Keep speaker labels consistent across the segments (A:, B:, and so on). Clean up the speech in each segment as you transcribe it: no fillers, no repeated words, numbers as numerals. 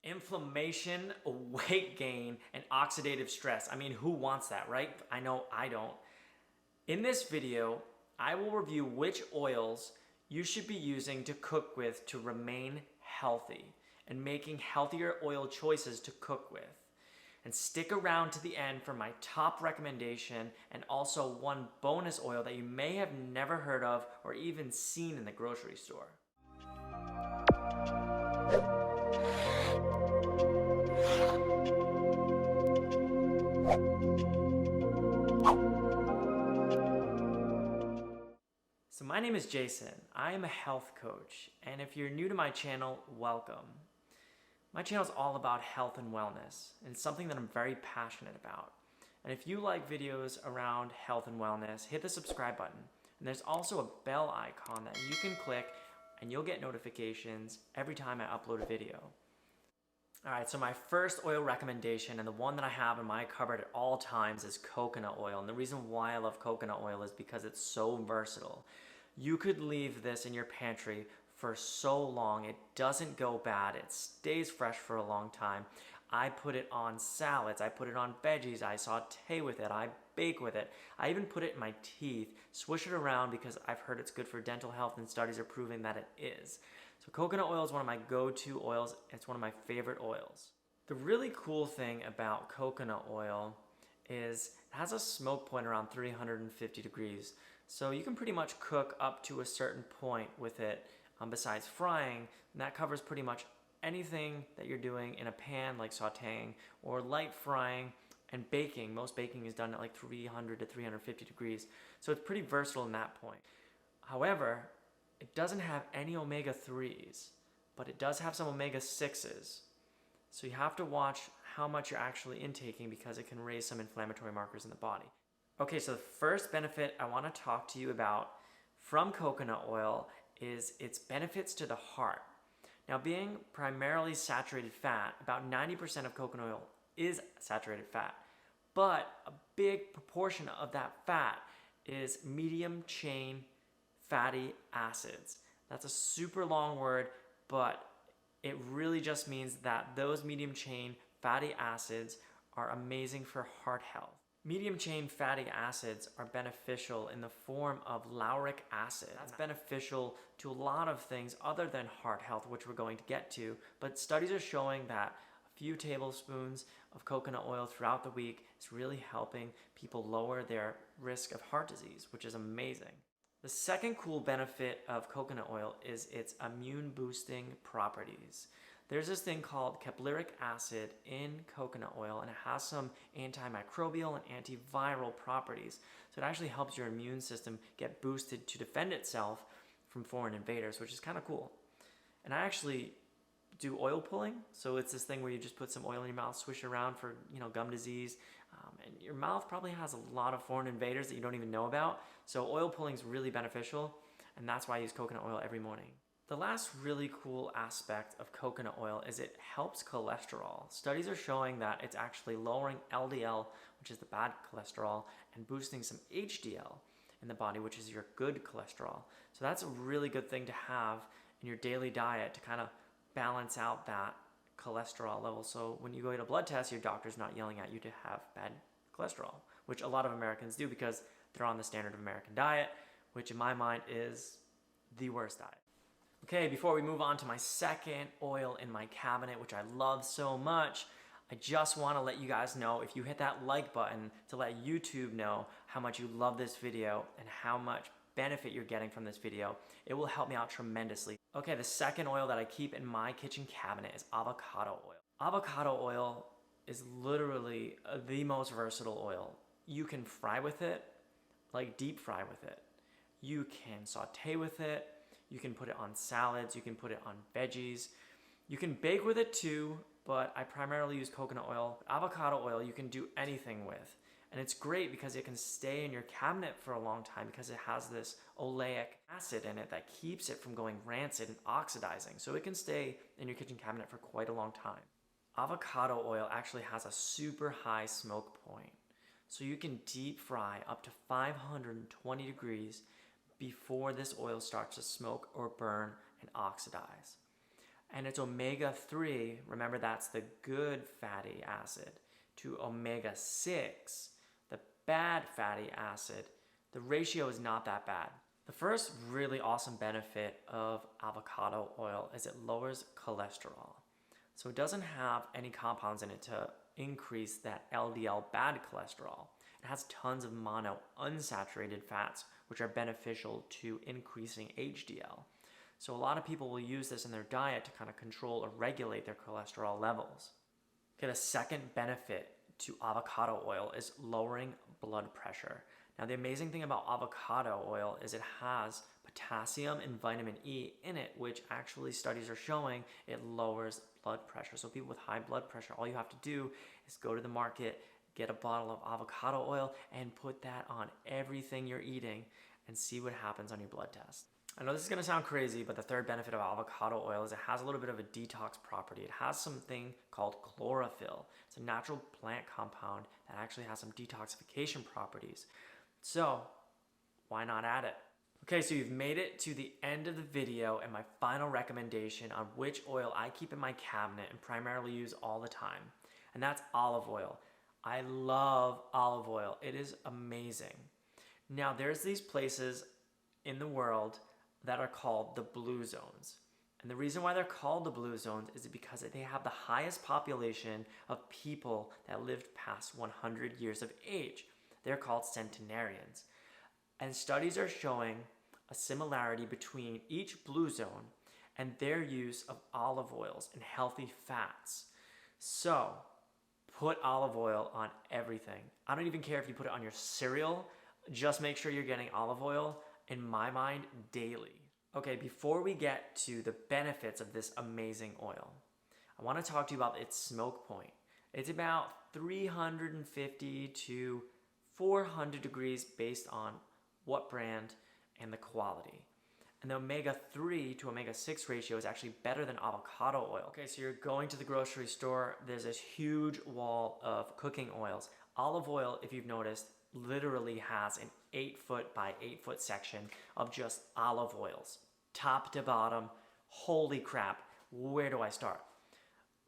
A: Inflammation, weight gain, and oxidative stress. I mean, who wants that, right? I know I don't. In this video, I will review which oils you should be using to cook with to remain healthy and making healthier oil choices to cook with. And stick around to the end for my top recommendation and also one bonus oil that you may have never heard of or even seen in the grocery store. So my name is Jason. I am a health coach, and if you're new to my channel, welcome. My channel is all about health and wellness, and it's something that I'm very passionate about. And if you like videos around health and wellness, hit the subscribe button. And there's also a bell icon that you can click and you'll get notifications every time I upload a video. Alright, so my first oil recommendation, and the one that I have in my cupboard at all times, is coconut oil. And the reason why I love coconut oil is because it's so versatile. You could leave this in your pantry for so long, it doesn't go bad, it stays fresh for a long time. I put it on salads, I put it on veggies, I saute with it, I bake with it. I even put it in my teeth, swish it around because I've heard it's good for dental health and studies are proving that it is. So coconut oil is one of my go-to oils. It's one of my favorite oils. The really cool thing about coconut oil is it has a smoke point around 350 degrees. So you can pretty much cook up to a certain point with it besides frying, and that covers pretty much anything that you're doing in a pan like sauteing or light frying and baking. Most baking is done at like 300 to 350 degrees. So it's pretty versatile in that point. However, it doesn't have any omega-3s, but it does have some omega-6s. So you have to watch how much you're actually intaking because it can raise some inflammatory markers in the body. Okay, so the first benefit I want to talk to you about from coconut oil is its benefits to the heart. Now, being primarily saturated fat, about 90% of coconut oil is saturated fat, but a big proportion of that fat is medium chain fatty acids. That's a super long word, but it really just means that those medium chain fatty acids are amazing for heart health. Medium chain fatty acids are beneficial in the form of lauric acid. That's beneficial to a lot of things other than heart health, which we're going to get to, but studies are showing that a few tablespoons of coconut oil throughout the week is really helping people lower their risk of heart disease, which is amazing. The second cool benefit of coconut oil is its immune boosting properties. There's this thing called 𝘾𝙉𝙉𝙉𝙀 acid in coconut oil, and it has some antimicrobial and antiviral properties. So it actually helps your immune system get boosted to defend itself from foreign invaders, which is kind of cool. And I actually do oil pulling. So it's this thing where you just put some oil in your mouth, swish around for gum disease. And your mouth probably has a lot of foreign invaders that you don't even know about. So oil pulling is really beneficial, and that's why I use coconut oil every morning. The last really cool aspect of coconut oil is it helps cholesterol. Studies are showing that it's actually lowering LDL, which is the bad cholesterol, and boosting some HDL in the body, which is your good cholesterol. So that's a really good thing to have in your daily diet to kind of balance out that cholesterol level. So when you go get a blood test, your doctor's not yelling at you to have bad cholesterol, which a lot of Americans do because they're on the standard of American diet, which in my mind is the worst diet. Okay, before we move on to my second oil in my cabinet, which I love so much, I just want to let you guys know, if you hit that like button to let YouTube know how much you love this video and how much benefit you're getting from this video, it will help me out tremendously. Okay, the second oil that I keep in my kitchen cabinet is avocado oil. Avocado oil is literally the most versatile oil. You can fry with it, like deep fry with it. You can saute with it. You can put it on salads. You can put it on veggies. You can bake with it too, but I primarily use coconut oil. Avocado oil you can do anything with. And it's great because it can stay in your cabinet for a long time because it has this oleic acid in it that keeps it from going rancid and oxidizing. So it can stay in your kitchen cabinet for quite a long time. Avocado oil actually has a super high smoke point. So you can deep fry up to 520 degrees before this oil starts to smoke or burn and oxidize. and it's omega-3, remember that's the good fatty acid, to omega-6, the bad fatty acid, the ratio is not that bad. The first really awesome benefit of avocado oil is it lowers cholesterol. So it doesn't have any compounds in it to increase that LDL bad cholesterol. It has tons of monounsaturated fats, which are beneficial to increasing HDL. So a lot of people will use this in their diet to kind of control or regulate their cholesterol levels. Okay, the second benefit to avocado oil is lowering blood pressure. Now, the amazing thing about avocado oil is it has potassium and vitamin E in it, which actually studies are showing it lowers blood pressure. So people with high blood pressure, all you have to do is go to the market, get a bottle of avocado oil, and put that on everything you're eating and see what happens on your blood test. I know this is going to sound crazy, but the third benefit of avocado oil is it has a little bit of a detox property. It has something called chlorophyll. It's a natural plant compound that actually has some detoxification properties. So why not add it? Okay, so you've made it to the end of the video and my final recommendation on which oil I keep in my cabinet and primarily use all the time, and that's olive oil. I love olive oil. It is amazing. Now, there's these places in the world that are called the blue zones. And the reason why they're called the blue zones is because they have the highest population of people that lived past 100 years of age. They're called centenarians. And studies are showing a similarity between each blue zone and their use of olive oils and healthy fats. So, put olive oil on everything. I don't even care if you put it on your cereal. Just make sure you're getting olive oil, in my mind, daily. Okay, before we get to the benefits of this amazing oil, I want to talk to you about its smoke point. It's about 350 to 400 degrees based on what brand and the quality. And the omega-3 to omega-6 ratio is actually better than avocado oil. Okay, so you're going to the grocery store, there's this huge wall of cooking oils. Olive oil, if you've noticed, literally has an 8-foot by 8-foot section of just olive oils. Top to bottom, holy crap, where do I start?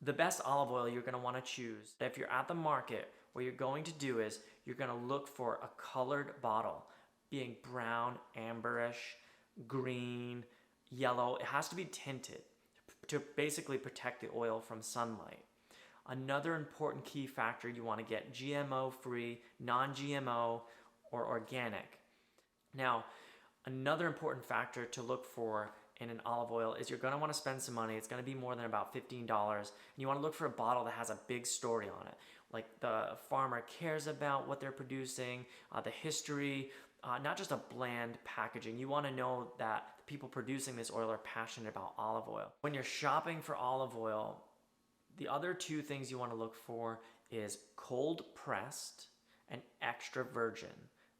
A: The best olive oil you're gonna wanna choose, if you're at the market, what you're going to do is you're gonna look for a colored bottle, being brown, amberish, green, yellow. It has to be tinted to basically protect the oil from sunlight. Another important key factor, you want to get GMO-free, non-GMO, or organic. Now, another important factor to look for in an olive oil is you're going to want to spend some money. It's going to be more than about $15. And you want to look for a bottle that has a big story on it. Like the farmer cares about what they're producing, the history, not just a bland packaging. You want to know that the people producing this oil are passionate about olive oil. When you're shopping for olive oil, the other two things you want to look for is cold pressed and extra virgin.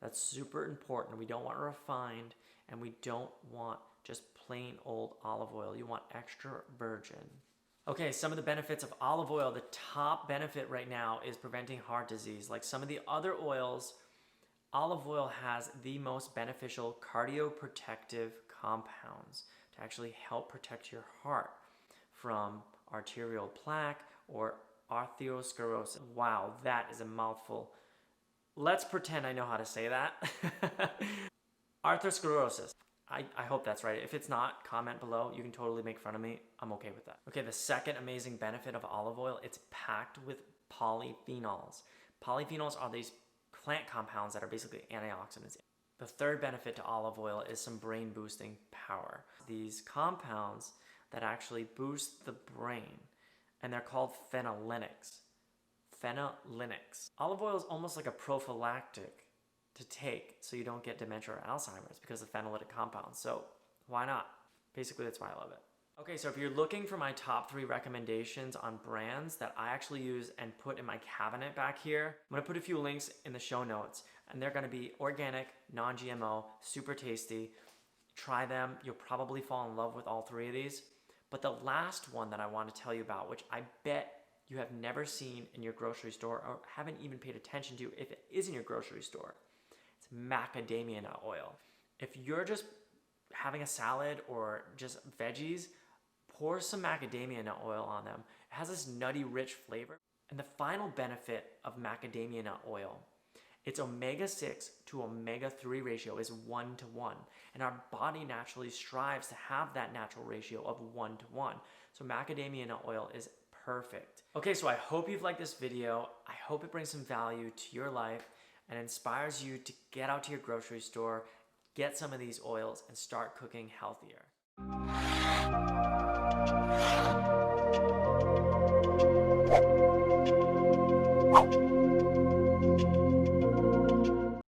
A: That's super important. We don't want refined, and we don't want just plain old olive oil. You want extra virgin. Okay, some of the benefits of olive oil. The top benefit right now is preventing heart disease. Like some of the other oils, olive oil has the most beneficial cardioprotective compounds to actually help protect your heart from arterial plaque or atherosclerosis. Wow, that is a mouthful. Let's pretend I know how to say that. Atherosclerosis. I hope that's right. If it's not, comment below. You can totally make fun of me. I'm okay with that. Okay, the second amazing benefit of olive oil, it's packed with polyphenols. Polyphenols are these plant compounds that are basically antioxidants. The third benefit to olive oil is some brain boosting power. These compounds that actually boost the brain, and they're called phenolinics. Phenolinics. Olive oil is almost like a prophylactic to take so you don't get dementia or Alzheimer's because of phenolitic compounds. So why not? Basically, that's why I love it. Okay, so if you're looking for my top 3 recommendations on brands that I actually use and put in my cabinet back here, I'm gonna put a few links in the show notes, and they're gonna be organic, non-GMO, super tasty. Try them. You'll probably fall in love with all 3 of these. But the last one that I want to tell you about, which I bet you have never seen in your grocery store or haven't even paid attention to if it is in your grocery store, it's macadamia nut oil. If you're just having a salad or just veggies, pour some macadamia nut oil on them. It has this nutty, rich flavor. And the final benefit of macadamia nut oil, its omega-6 to omega-3 ratio is 1:1. And our body naturally strives to have that natural ratio of 1:1. So macadamia nut oil is perfect. Okay, so I hope you've liked this video. I hope it brings some value to your life and inspires you to get out to your grocery store, get some of these oils, and start cooking healthier.